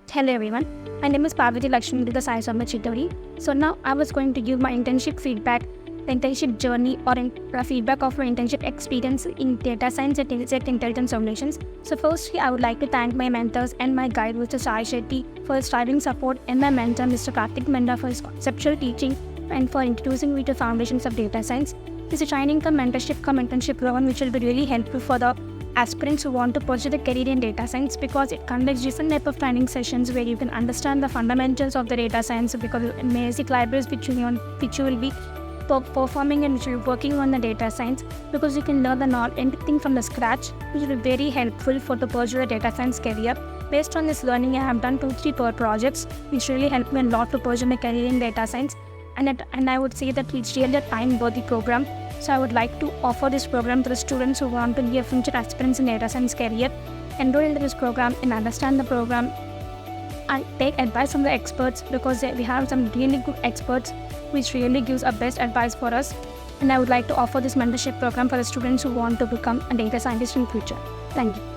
Hello everyone, my name is Parvati Lakshmi with the Science of Chitori. So now I was going to give my internship feedback, the internship journey or feedback of my internship experience in data science and insect intelligence solutions. So firstly, I would like to thank my mentors and my guide Mr. Sai Shetty for his driving support and my mentor Mr. Karthik Menda for his conceptual teaching and for introducing me to foundations of data science. This is a training come mentorship come internship program which will be really helpful for the aspirants who want to pursue the career in data science because it conducts different type of training sessions where you can understand the fundamentals of the data science because basic libraries which you will be performing and which you will be working on the data science because you can learn anything from the scratch which will be very helpful for the pursue the data science career. Based on this learning, I have done 2-3 projects which really helped me a lot to pursue my career in data science and I would say that it's really a time-worthy program. So I would like to offer this program to the students who want to be a future aspirants in data science career. Enroll into this program and understand the program and take advice from the experts because we have some really good experts which really gives a best advice for us. And I would like to offer this mentorship program for the students who want to become a data scientist in future. Thank you.